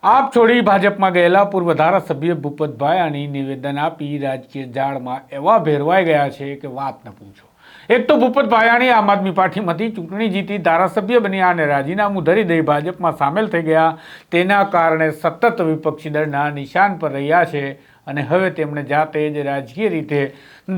આપ છોડી ભાજપમાં ગયેલા પૂર્વ ધારાસભ્ય ભૂપત ભાયાણી નિવેદન આપી રાજકીય જાળમાં એવા ભેરવાઈ ગયા છે કે વાત ન પૂછો. એક તો ભૂપત ભાયાણી આમ આદમી પાર્ટીમાંથી ચૂંટણી જીતી ધારાસભ્ય બન્યા અને રાજીનામું ધરી દઈ ભાજપમાં સામેલ થઈ ગયા. તેના કારણે સતત વિપક્ષી દળના નિશાન પર રહ્યા છે અને હવે તેમણે જાતે જ રાજકીય રીતે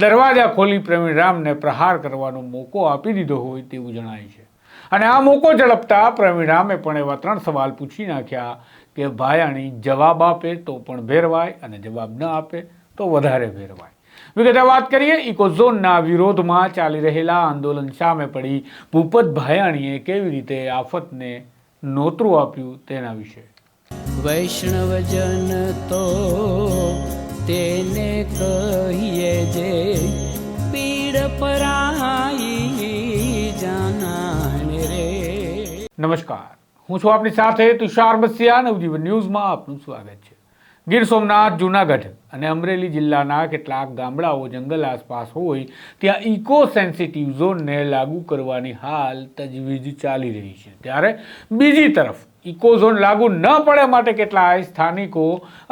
દરવાજા ખોલી પ્રવીણ રામને પ્રહાર કરવાનો મોકો આપી દીધો હોય તેવું જણાય છે. અને આ મોકો ઝડપતા પ્રવીણ રામે પણ એવા 3 સવાલ પૂછી નાખ્યા કે ભાયાણી જવાબ આપે તો પણ ભેરવાય અને જવાબ ન આપે તો વધારે ભેરવાય. વિગતે વાત કરીએ. ઇકોઝોનના વિરોધમાં ચાલી રહેલા આંદોલન સામે પડી ભૂપત ભાયાણીએ કેવી રીતે આફતને નોતરું આપ્યું તેના વિશે. વૈષ્ણવજન તો તેને કહીએ જે પીડ પરાઈ જાનાને રે. નમસ્કાર, હું છું આપની સાથે તુષાર બસિયા. નવજીવન ન્યૂઝમાં આપનું સ્વાગત છે. ગીર સોમનાથ, જૂનાગઢ અને અમરેલી જિલ્લાના કેટલાક ગામડાઓ જંગલ આસપાસ હોય ત્યાં ઇકો સેન્સિટિવ ઝોનને લાગુ કરવાની હાલ તજવીજ ચાલી રહી છે. ત્યારે બીજી તરફ ઇકો ઝોન લાગુ ન પડે માટે કેટલાય સ્થાનિકો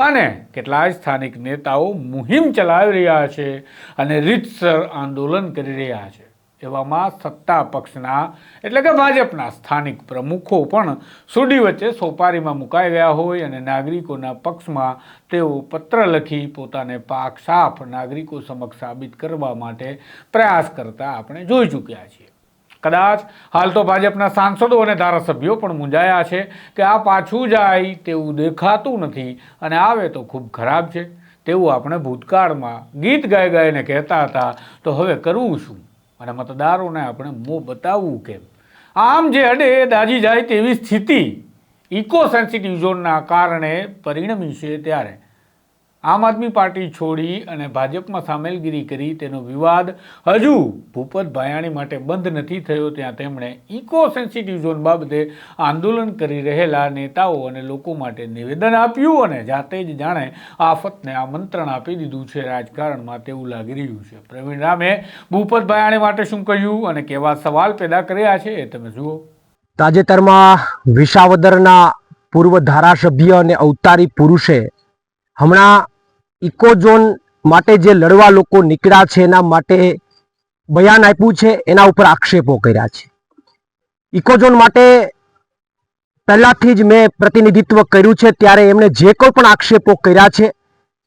અને કેટલાય સ્થાનિક નેતાઓ મુહિમ ચલાવી રહ્યા છે અને રીતસર આંદોલન કરી રહ્યા છે. એવામાં સત્તા પક્ષના એટલે કે ભાજપના સ્થાનિક પ્રમુખો પણ સુડી વચ્ચે સોપારીમાં મુકાઈ ગયા હોય અને નાગરિકોના પક્ષમાં તેઓ પત્ર લખી પોતાને પાક સાફ નાગરિકો સમક્ષ સાબિત કરવા માટે પ્રયાસ કરતા આપણે જોઈ ચૂક્યા છીએ. કદાચ હાલ તો ભાજપના સાંસદો અને ધારાસભ્યો પણ મૂંઝાયા છે કે આ પાછું જાય તેવું દેખાતું નથી અને આવે તો ખૂબ ખરાબ છે તેવું આપણે ભૂતકાળમાં ગીત ગાઈ ગાઈને કહેતા હતા. તો હવે કરવું શું અને મતદારોને આપણે મોં બતાવવું કેમ? આમ જે અડે દાજી જાય તેવી સ્થિતિ ઇકો સેન્સિટિવ ઝોનના કારણે પરિણમી છે. ત્યારે આમ આદમી પાર્ટી છોડી અને ભાજપમાં સામેલગીરી કરી તેનો વિવાદ હજુ ભૂપત ભાયાણી માટે બંધ નથી થયો. ત્યાં તેમણે ઇકો સેન્સિટિવ ઝોન બાબતે આંદોલન કરી રહેલા નેતાઓ અને લોકો માટે નિવેદન આપ્યું અને જાતે જ જાણે આફતને આમંત્રણ આપી દીધું છે રાજકારણમાં તેવું લાગી રહ્યું છે. પ્રવીણ રામે ભૂપત ભાયાણી માટે શું કહ્યું અને કેવા સવાલ પેદા કર્યા છે એ તમે જુઓ. તાજેતરમાં વિસાવદરના પૂર્વ ધારાસભ્ય અને અવતારી પુરુષે હમણાં ઇકોઝોન માટે જે લડવા લોકો નીકળ્યા છે એના માટે બયાન આપ્યું છે, એના ઉપર આક્ષેપો કર્યા છે. ઇકોઝોન માટે પહેલાથી જ મેં પ્રતિનિધિત્વ કર્યું છે ત્યારે એમણે જે કોઈ પણ આક્ષેપો કર્યા છે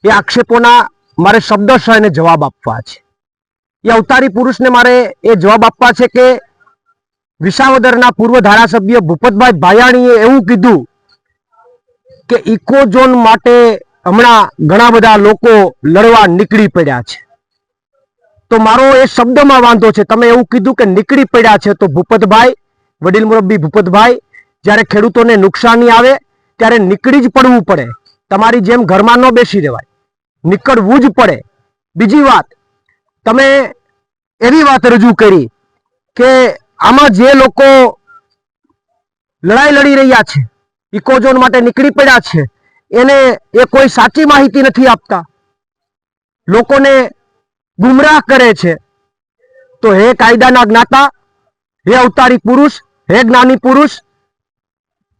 એ આક્ષેપોના મારે શબ્દશઃ એને જવાબ આપવા છે. એ અવતારી પુરુષને મારે એ જવાબ આપવા છે કે વિસાવદરના પૂર્વ ધારાસભ્ય ભૂપતભાઈ ભાયાણીએ એવું કીધું કે ઇકોઝોન માટે હમણાં ઘણા બધા લોકો લડવા નીકળી પડ્યા છે. તો મારો એ શબ્દમાં વાંધો છે. તમે એવું કીધું કે નીકળી પડ્યા છે તો ભૂપતભાઈ, વડીલ મુરબ્બી ભૂપતભાઈ, જ્યારે ખેડૂતોને નુકસાની આવે ત્યારે નીકળી જ પડવું પડે. તમારી જેમ ઘરમાં ન બેસી રહેવાય, નીકળવું જ પડે. બીજી વાત, તમે એવી વાત રજૂ કરી કે આમાં જે લોકો લડાઈ લડી રહ્યા છે, ઇકોઝોન માટે નીકળી પડ્યા છે, એને એ કોઈ સાચી માહિતી નથી આપતા, લોકોને ગુમરાહ કરે છે. તો હે કાયદાના જ્ઞાતા, હે અવતારી પુરુષ, હે જ્ઞાની પુરુષ,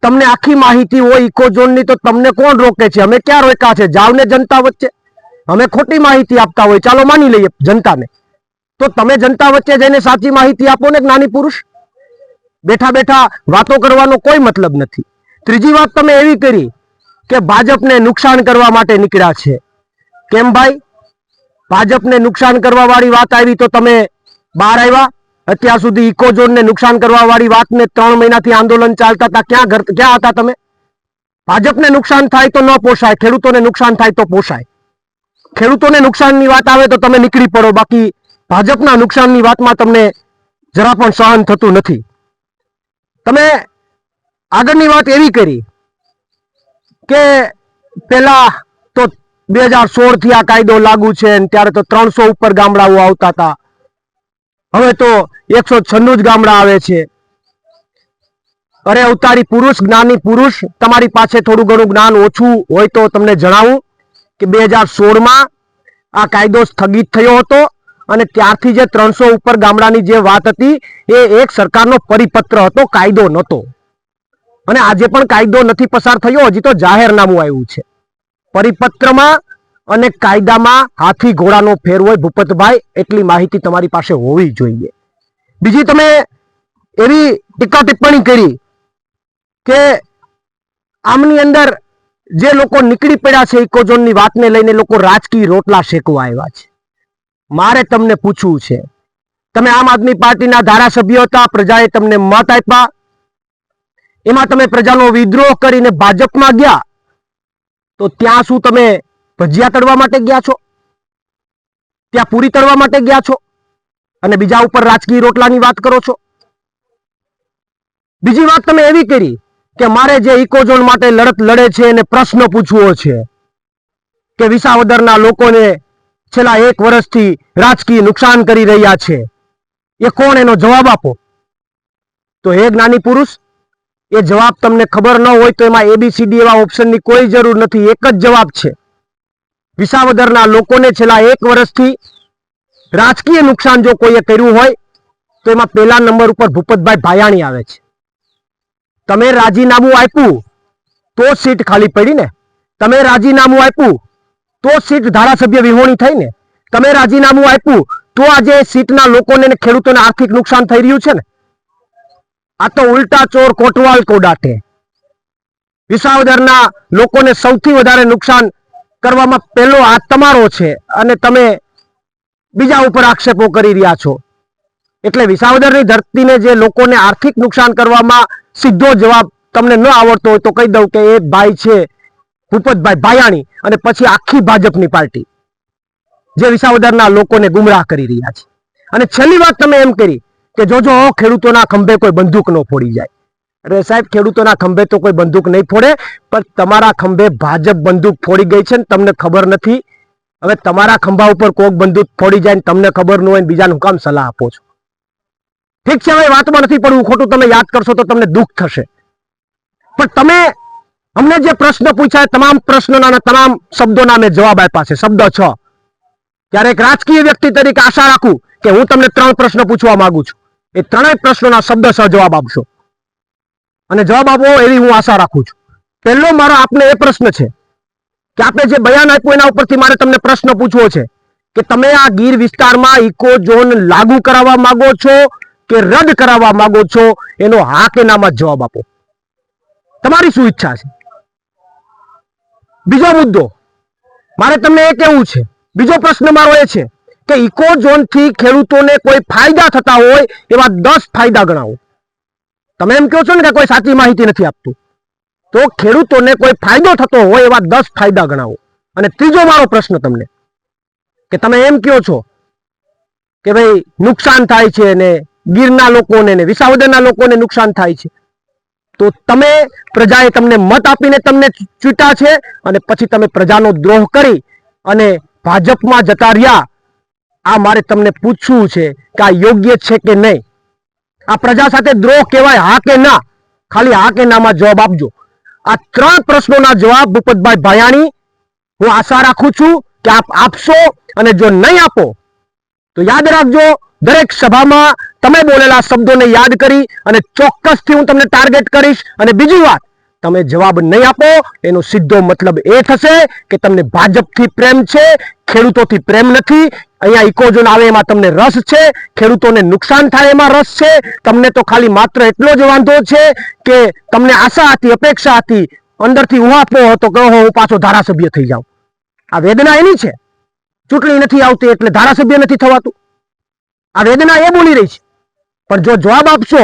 તમને આખી માહિતી હોય ઇકોઝોનની તો તમને કોણ રોકે છે? અમે ક્યાં રોક્યા છે? જાવ ને જનતા વચ્ચે. અમે ખોટી માહિતી આપતા હોય, ચાલો માની લઈએ જનતાને, તો તમે જનતા વચ્ચે જઈને સાચી માહિતી આપો ને જ્ઞાની પુરુષ. બેઠા બેઠા વાતો કરવાનો કોઈ મતલબ નથી. ત્રીજી વાત તમે એવી કરી કે ભાજપને નુકસાન કરવા માટે નીકળ્યા છે. કેમ ભાઈ? ભાજપને નુકસાન કરવા વાળી વાત આવી તો તમે બહાર આવ્યા. અત્યાર સુધી ઇકોઝોનને નુકસાન કરવા વાળી વાતને 3 મહિનાથી આંદોલન ચાલતા હતા, ક્યાં હતા તમે? ભાજપને નુકસાન થાય તો ન પોસાય, ખેડૂતોને નુકસાન થાય તો પોસાય. ખેડૂતોને નુકસાનની વાત આવે તો તમે નીકળી પડો, બાકી ભાજપના નુકસાનની વાતમાં તમને જરા પણ સહન થતું નથી. તમે આગળની વાત એવી કરી કે પેલા તો 2016 થી આ કાયદો લાગુ છે ત્યારે તો 300 ઉપર ગામડાઓ આવતા હતા, હવે તો 196 જ ગામડા આવે છે. અરે અવતારી પુરુષ, જ્ઞાની પુરુષ, તમારી પાસે થોડું ઘણું જ્ઞાન ઓછું હોય તો તમને જણાવું કે 2016માં આ કાયદો સ્થગિત થયો હતો અને ત્યારથી જે 300 ઉપર ગામડાની જે વાત હતી એ એક સરકારનો પરિપત્ર હતો, કાયદો નહોતો. અને આજે પણ કાયદો નથી પસાર થયો, હજી તો જાહેરનામું આવ્યું છે. પરિપત્રમાં અને કાયદામાં હાથી ઘોડાનો ફેર હોય ભૂપતભાઈ, એટલી માહિતી તમારી પાસે હોવી જોઈએ. બીજી તમે એવી ટીકા ટિપ્પણી કરી કે આમની અંદર જે લોકો નીકળી પડ્યા છે ઇકોઝોનની વાતને લઈને લોકો રાજકીય રોટલા શેકવા આવ્યા છે. મારે તમને પૂછવું છે, તમે આમ આદમી પાર્ટીના ધારાસભ્ય હતા, પ્રજાએ તમને મત આપ્યા, એમાં તમે પ્રજાનો વિદ્રોહ કરીને ભાજપમાં ગયા, તો ત્યાં શું તમે ભજીયા તળવા માટે ગયા છો? ત્યાં પૂરી તળવા માટે ગયા છો? અને બીજા ઉપર રાજકીય રોટલાની વાત કરો છો. બીજી વાત તમે એવી કરી કે મારે જે ઇકોઝોન માટે લડત લડે છે એને પ્રશ્ન પૂછવો છે કે વિસાવદરના લોકોને છેલ્લા 1 વર્ષથી રાજકીય નુકસાન કરી રહ્યા છે, એ કોણ, એનો જવાબ આપો. તો હે જ્ઞાની પુરુષ, એ જવાબ તમને ખબર ન હોય તો એમાં ABCD એવા ઓપ્શનની કોઈ જરૂર નથી. એક જ જવાબ છે. વિસાવદરના લોકોને છેલ્લા 1 વર્ષથી રાજકીય નુકસાન જો કોઈએ કર્યું હોય તો એમાં પહેલા નંબર ઉપર ભૂપતભાઈ ભાયાણી આવે છે. તમે રાજીનામું આપ્યું તો સીટ ખાલી પડી ને, તમે રાજીનામું આપ્યું તો સીટ ધારાસભ્ય વિહોણી થઈ ને, તમે રાજીનામું આપ્યું તો આજે સીટના લોકોને ને ખેડૂતોને આર્થિક નુકસાન થઈ રહ્યું છે ને. આ તો ઉલટા ચોર કોટવાલ કો ડાંટે. વિસાવદરના લોકોને સૌથી વધારે નુકસાન કરવામાં પહેલો હાથ તમારો છે અને તમે બીજા ઉપર આક્ષેપો કરી રહ્યા છો. એટલે વિસાવદરની ધરતીને જે લોકોને આર્થિક નુકસાન કરવામાં સીધો જવાબ તમને ન આવડતો હોય તો કહી દઉં કે એ ભાઈ છે ભૂપતભાઈ ભાયાણી, અને પછી આખી ભાજપની પાર્ટી જે વિસાવદરના લોકોને ગુમરાહ કરી રહ્યા છે. અને છેલ્લી વાત તમે એમ કરી કે જોજો ખેડૂતોના ખંભે કોઈ બંદૂક ન ફોડી જાય. અરે સાહેબ, ખેડૂતોના ખંભે તો કોઈ બંદૂક નહીં ફોડે, પણ તમારા ખંભે ભાજપ બંદૂક ફોડી ગઈ છે ને તમને ખબર નથી. હવે તમારા ખંભા ઉપર કોક બંદૂક ફોડી જાય ને તમને ખબર ન હોય, બીજાનું કામ સલાહ આપો છો. ઠીક છે, હવે વાતમાં નથી પડવું, ખોટું તમે યાદ કરશો તો તમને દુઃખ થશે. પણ તમે અમને જે પ્રશ્ન પૂછ્યા તમામ પ્રશ્નોના તમામ શબ્દોના મેં જવાબ આપ્યા છે, શબ્દ 6. ત્યારે એક રાજકીય વ્યક્તિ તરીકે આશા રાખું કે હું તમને 3 પ્રશ્ન પૂછવા માંગુ છું, એ 3 પ્રશ્નોના શબ્દશઃ જવાબ આપશો અને જવાબ આપો એવી હું આશા રાખું છું. પહેલો મારો આપને એ પ્રશ્ન છે કે આપણે જે બયાન આપ્યું એના ઉપરથી મારે તમને પ્રશ્ન પૂછવો છે કે તમે આ ગીર વિસ્તારમાં ઇકોઝોન લાગુ કરાવવા માંગો છો કે રદ કરાવવા માંગો છો? એનો હા કે નામાં જવાબ આપો. તમારી શું ઈચ્છા છે? બીજો મુદ્દો મારે તમને એ કહેવું છે, બીજો પ્રશ્ન મારો એ છે કે ઇકોઝોન થી ખેડૂતોને કોઈ ફાયદા થતા હોય એવા 10 ફાયદા ગણાવો. તમે એમ કહો છો ને કે કોઈ સાચી માહિતી નથી આપતું, તો ખેડૂતોને કોઈ ફાયદો થતો હોય એવા 10 ફાયદા ગણાવો. અને ત્રીજો મારો પ્રશ્ન તમને કે તમે એમ કહો છો કે ભાઈ નુકસાન થાય છે ને ગીરના લોકોને ને વિસાવદરના લોકોને નુકસાન થાય છે, તો તમે પ્રજાએ તમને મત આપીને તમને ચૂંટ્યા છે અને પછી તમે પ્રજાનો દ્રોહ કરી અને ભાજપમાં જતા રહ્યા. આ મારે તમને પૂછવું છે કે આ યોગ્ય છે કે નહીં? આ પ્રજા સાથે દ્રોહ કહેવાય, હા કે ના? ખાલી હા કે નામાં જવાબ આપજો. આ 3 પ્રશ્નોના જવાબ ભૂપતભાઈ ભાયાણી હું આશા રાખું છું કે આપ આપશો, અને જો નહીં આપો તો યાદ રાખજો, દરેક સભામાં તમે બોલેલા શબ્દોને યાદ કરી અને ચોક્કસથી હું તમને ટાર્ગેટ કરીશ. અને બીજી વાત, તમે જવાબ નહીં આપો એનો સીધો મતલબ એ થશે કે તમને ભાજપથી પ્રેમ છે, ખેડૂતોથી પ્રેમ નથી. અહીંયા ઇકોઝોન આવે એમાં તમને રસ છે, ખેડૂતોને નુકસાન થાય એમાં રસ છે. તમને તો ખાલી માત્ર એટલો જ વાંધો છે કે તમને આશા હતી, અપેક્ષા હતી, અંદરથી ઉહાપો હતો કે હું પાછો ધારાસભ્ય થઈ જાઉં. આ વેદના એની છે. ચૂંટણી નથી આવતી એટલે ધારાસભ્ય નથી થવાતું. આ વેદના એ બોલી રહી છે. પણ જો જવાબ આપશો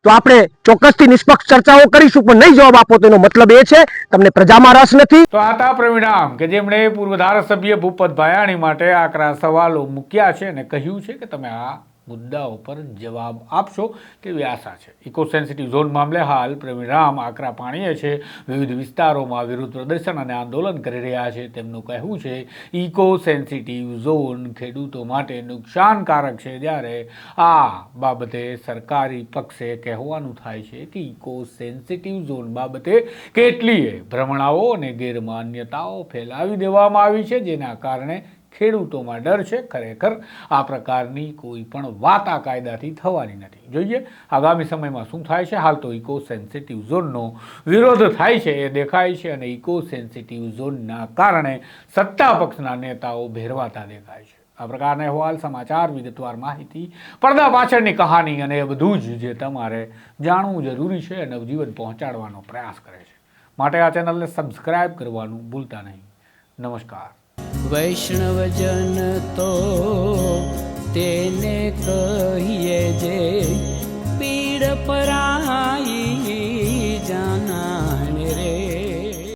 તો આપણે ચોક્કસથી નિષ્પક્ષ ચર્ચાઓ કરીશું, પણ નહીં જવાબ આપો તો એનો મતલબ એ છે તમને પ્રજામાં રસ નથી. તો આ હતા પ્રવીણામ કે જેમણે પૂર્વ ધારાસભ્ય ભૂપત ભાયાણી માટે આકરા સવાલો મૂક્યા છે અને કહ્યું છે કે તમે આ મુદ્દાઓ પર જવાબ આપશો તેવી આશા છે. ઇકો સેન્સિટિવ ઝોન મામલે હાલ પ્રવીણામ આકરા પાણીએ છે. વિવિધ વિસ્તારોમાં વિરોધ પ્રદર્શન અને આંદોલન કરી રહ્યા છે. તેમનું કહેવું છે ઇકો સેન્સિટિવ ઝોન ખેડૂતો માટે નુકસાનકારક છે, જ્યારે આ બાબતે સરકારી પક્ષે કહેવાનું થાય છે કે ઇકો સેન્સિટિવ ઝોન બાબતે કેટલીય ભ્રમણાઓ અને ગેરમાન્યતાઓ ફેલાવી દેવામાં આવી છે, જેના કારણે ખેડૂતોમાં ડર છે. ખરેખર આ પ્રકારની કોઈ પણ વાત આ કાયદાથી થવાની નથી. જોઈએ આગામી સમયમાં શું થાય છે. હાલ તો ઇકો સેન્સિટિવ ઝોનનો વિરોધ થાય છે એ દેખાય છે અને ઇકો સેન્સિટિવ ઝોનના કારણે સત્તા પક્ષના નેતાઓ ભેરવાતા દેખાય છે. આ પ્રકારના અહેવાલ, સમાચાર, વિગતવાર માહિતી, પડદા પાછળની કહાની અને એ બધું જ જે તમારે જાણવું જરૂરી છે નવજીવન પહોંચાડવાનો પ્રયાસ કરે છે. માટે આ ચેનલને સબસ્ક્રાઇબ કરવાનું ભૂલતા નહીં. નમસ્કાર. વૈષ્ણવજન તો તેને કહીએ જે પીડ પરાઈ.